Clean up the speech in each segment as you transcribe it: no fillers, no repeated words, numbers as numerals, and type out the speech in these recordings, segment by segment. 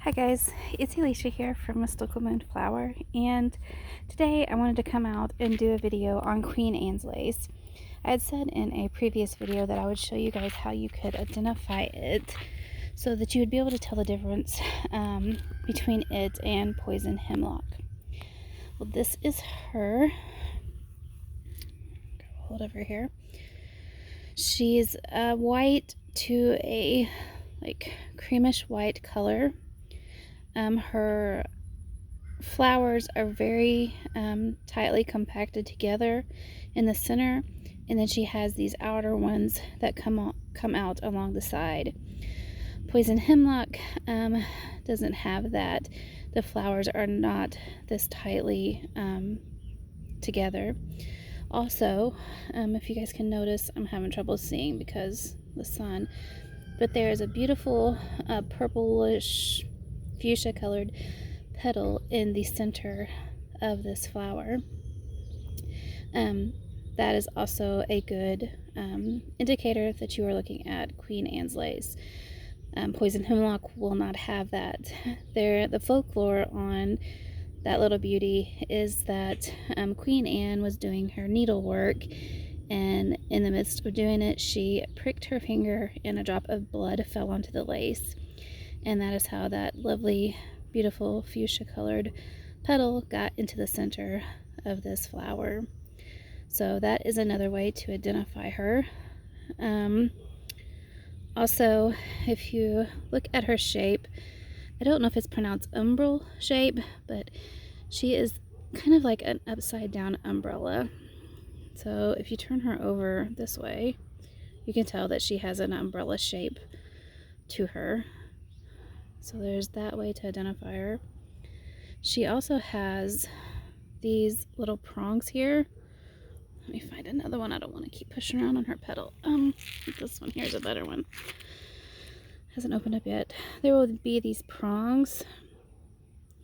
Hi guys, it's Elishia here from Mystical Moonflower, and today I wanted to come out and do a video on Queen Anne's lace. I had said in a previous video that I would show you guys how you could identify it so that you would be able to tell the difference between it and poison hemlock. Well, this is her. Hold over here. She's white to a creamish white color. Her flowers are very tightly compacted together in the center, and then she has these outer ones that come out along the side. Poison hemlock doesn't have that. The flowers are not this tightly together. Also, if you guys can notice, I'm having trouble seeing because the sun, but there is a beautiful purplish fuchsia colored petal in the center of this flower. That is also a good indicator that you are looking at Queen Anne's lace. Poison hemlock will not have that. The folklore on that little beauty is that Queen Anne was doing her needlework, and in the midst of doing it, she pricked her finger and a drop of blood fell onto the lace. And that is how that lovely, beautiful fuchsia colored petal got into the center of this flower. So that is another way to identify her. Also, if you look at her shape, I don't know if it's pronounced umbral shape, but she is kind of like an upside down umbrella. So if you turn her over this way, you can tell that she has an umbrella shape to her. So there's that way to identify her. She also has these little prongs here. Let me find another one. I don't want to keep pushing around on her petal. This one here is a better one. Hasn't opened up yet. There will be these prongs.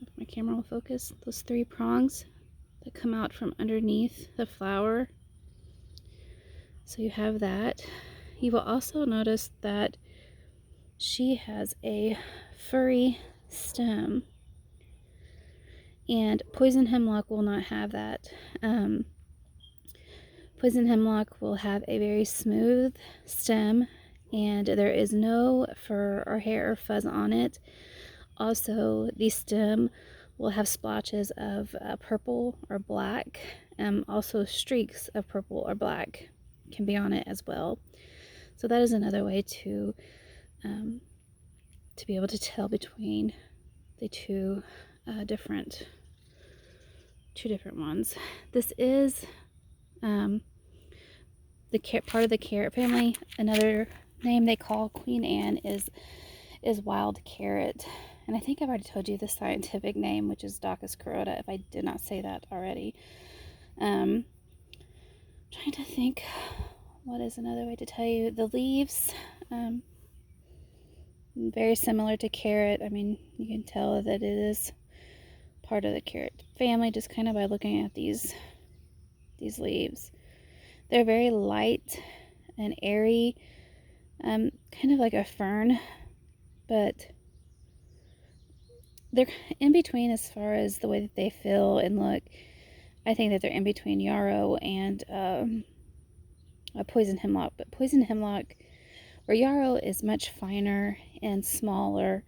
If my camera will focus. Those 3 prongs that come out from underneath the flower. So you have that. You will also notice that she has a furry stem, and poison hemlock will not have that. Poison hemlock will have a very smooth stem, and there is no fur or hair or fuzz on it. Also, the stem will have splotches of purple or black. Also, streaks of purple or black can be on it as well. So that is another way to be able to tell between the two different ones. This is part of the carrot family. Another name they call Queen Anne is wild carrot, and I think I've already told you the scientific name, which is Daucus carota, if I did not say that already. Trying to think what is another way to tell you. The leaves, very similar to carrot. I mean, you can tell that it is part of the carrot family just kind of by looking at these leaves. They're very light and airy, kind of like a fern, but they're in between as far as the way that they feel and look. I think that they're in between yarrow and a poison hemlock, but poison hemlock or yarrow is much finer and smaller.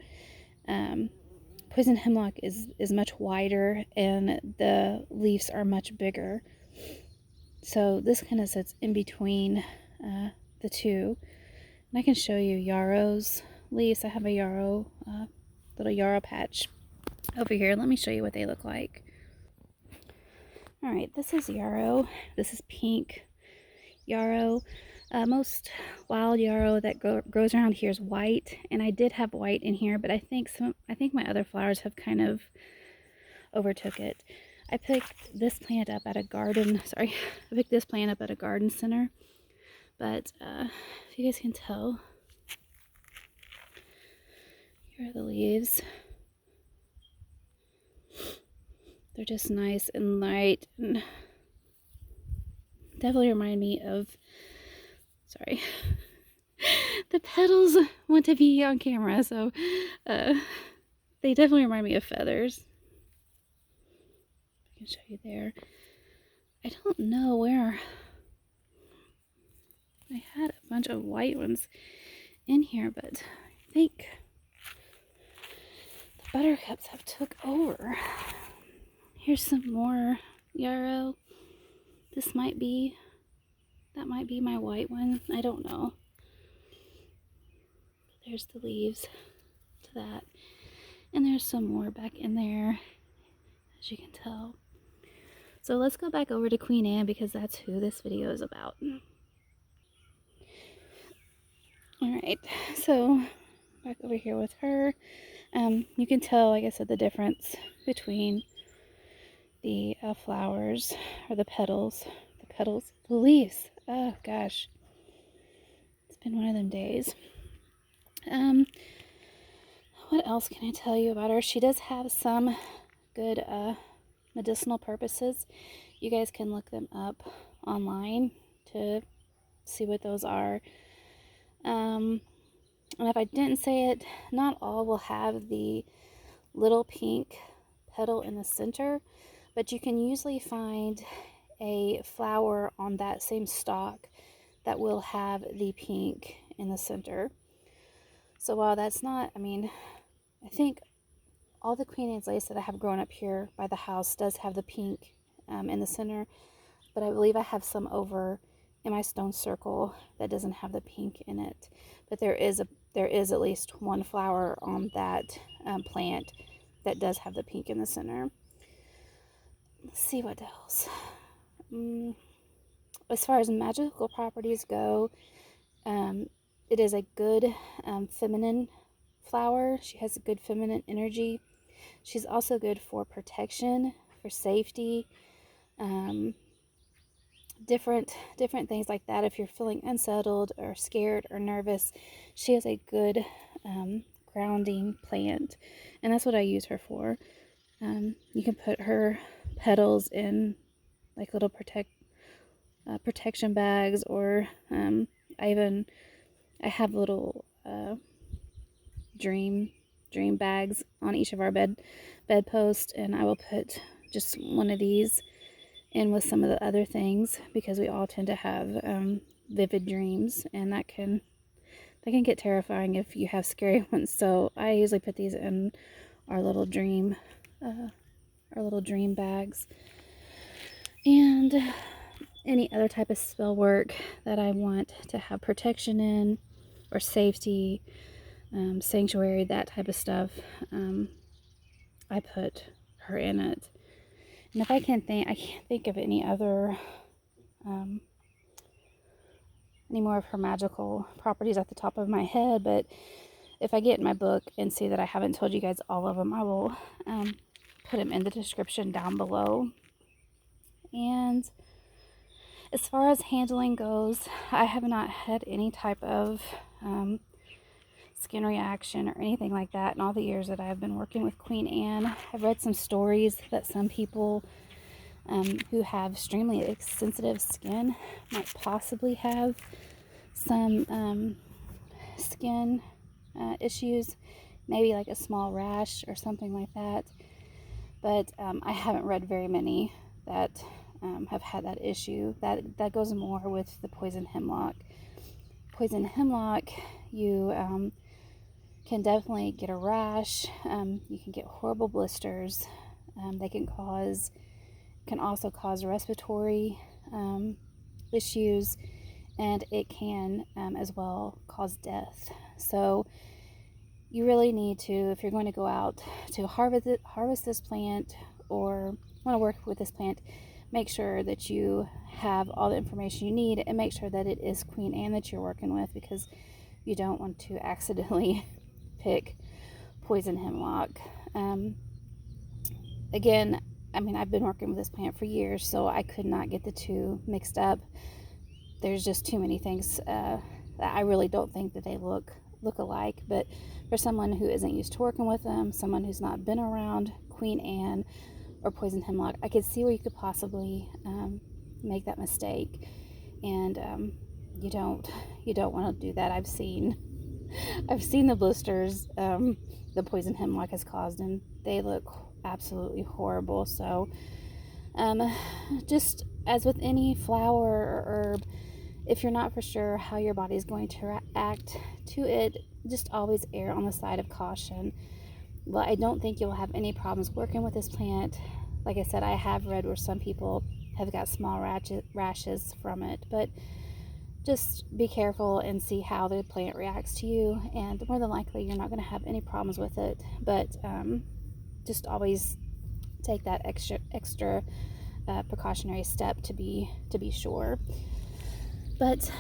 Poison hemlock is much wider, and the leaves are much bigger. So this kind of sits in between the two. And I can show you yarrow's leaves. I have a yarrow, little yarrow patch over here. Let me show you what they look like. Alright, this is yarrow. This is pink yarrow. Most wild yarrow that grows around here is white, and I did have white in here, but I think my other flowers have kind of overtook it. I picked this plant up at a garden. I picked this plant up at a garden center, but if you guys can tell, here are the leaves. They're just nice and light, and definitely remind me of. Sorry. The petals want to be on camera, so They definitely remind me of feathers. I can show you there. I don't know where. I had a bunch of white ones in here, but I think the buttercups have took over. Here's some more yarrow. That might be my white one. I don't know. There's the leaves to that. And there's some more back in there, as you can tell. So let's go back over to Queen Anne because that's who this video is about. Alright, so back over here with her. You can tell, like I said, the difference between the flowers, or the petals, the leaves. Oh gosh, it's been one of them days. What else can I tell you about her? She does have some good medicinal purposes. You guys can look them up online to see what those are. And if I didn't say it, not all will have the little pink petal in the center, but you can usually find a flower on that same stalk that will have the pink in the center. So while that's not, I think all the Queen Anne's lace that I have grown up here by the house does have the pink in the center, but I believe I have some over in my stone circle that doesn't have the pink in it. But there is at least one flower on that plant that does have the pink in the center. Let's see what else. As far as magical properties go, it is a good feminine flower. She has a good feminine energy. She's also good for protection, for safety, different things like that. If you're feeling unsettled or scared or nervous, she is a good grounding plant, and that's what I use her for. You can put her petals in like little protection bags, or I have little dream bags on each of our bedposts, and I will put just one of these in with some of the other things, because we all tend to have vivid dreams, and that can get terrifying if you have scary ones. So I usually put these in our little dream bags. And any other type of spell work that I want to have protection in, or safety, sanctuary, that type of stuff, I put her in it. And if I can't think of any other any more of her magical properties at the top of my head, but if I get in my book and see that I haven't told you guys all of them, I will put them in the description down below. And as far as handling goes, I have not had any type of skin reaction or anything like that in all the years that I have been working with Queen Anne. I've read some stories that some people who have extremely sensitive skin might possibly have some skin issues, maybe like a small rash or something like that. But I haven't read very many that have had that issue. That goes more with the poison hemlock. Poison hemlock, you can definitely get a rash. You can get horrible blisters. They can also cause respiratory issues, and it can as well cause death. So you really need to, if you're going to go out to harvest this plant or want to work with this plant, make sure that you have all the information you need, and make sure that it is Queen Anne that you're working with, because you don't want to accidentally pick poison hemlock. Again, I've been working with this plant for years, so I could not get the two mixed up. There's just too many things that I really don't think that they look alike. But for someone who isn't used to working with them, someone who's not been around Queen Anne or poison hemlock, I could see where you could possibly make that mistake. And you don't want to do that. I've seen I've seen the blisters the poison hemlock has caused, and they look absolutely horrible. So just as with any flower or herb, if you're not for sure how your body is going to react to it, just always err on the side of caution. Well, I don't think you'll have any problems working with this plant. Like I said, I have read where some people have got small rashes from it, but just be careful and see how the plant reacts to you, and more than likely you're not going to have any problems with it. But just always take that extra precautionary step to be sure. But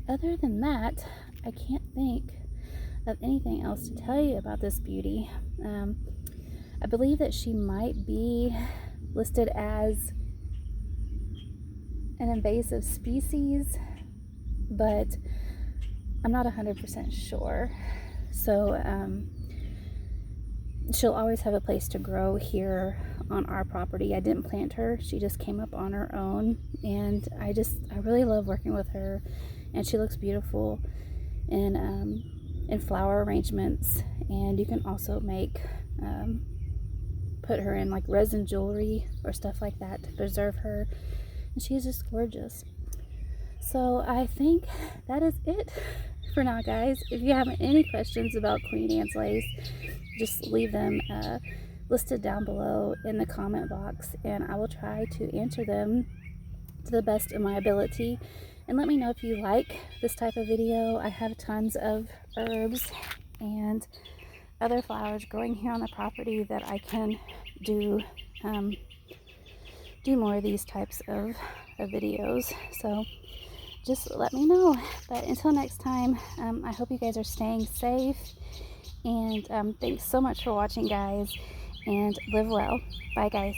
other than that, I can't think of anything else to tell you about this beauty. I believe that she might be listed as an invasive species, but I'm not 100% sure. So she'll always have a place to grow here on our property. I didn't plant her, she just came up on her own, and I really love working with her, and she looks beautiful in flower arrangements. And you can also make put her in like resin jewelry or stuff like that to preserve her, and she's just gorgeous. So I think that is it for now, guys. If you have any questions about Queen Anne's lace, just leave them listed down below in the comment box, and I will try to answer them to the best of my ability. And let me know if you like this type of video. I have tons of herbs and other flowers growing here on the property that I can do more of these types of videos. So just let me know. But until next time, I hope you guys are staying safe, and thanks so much for watching, guys, and live well. Bye, guys.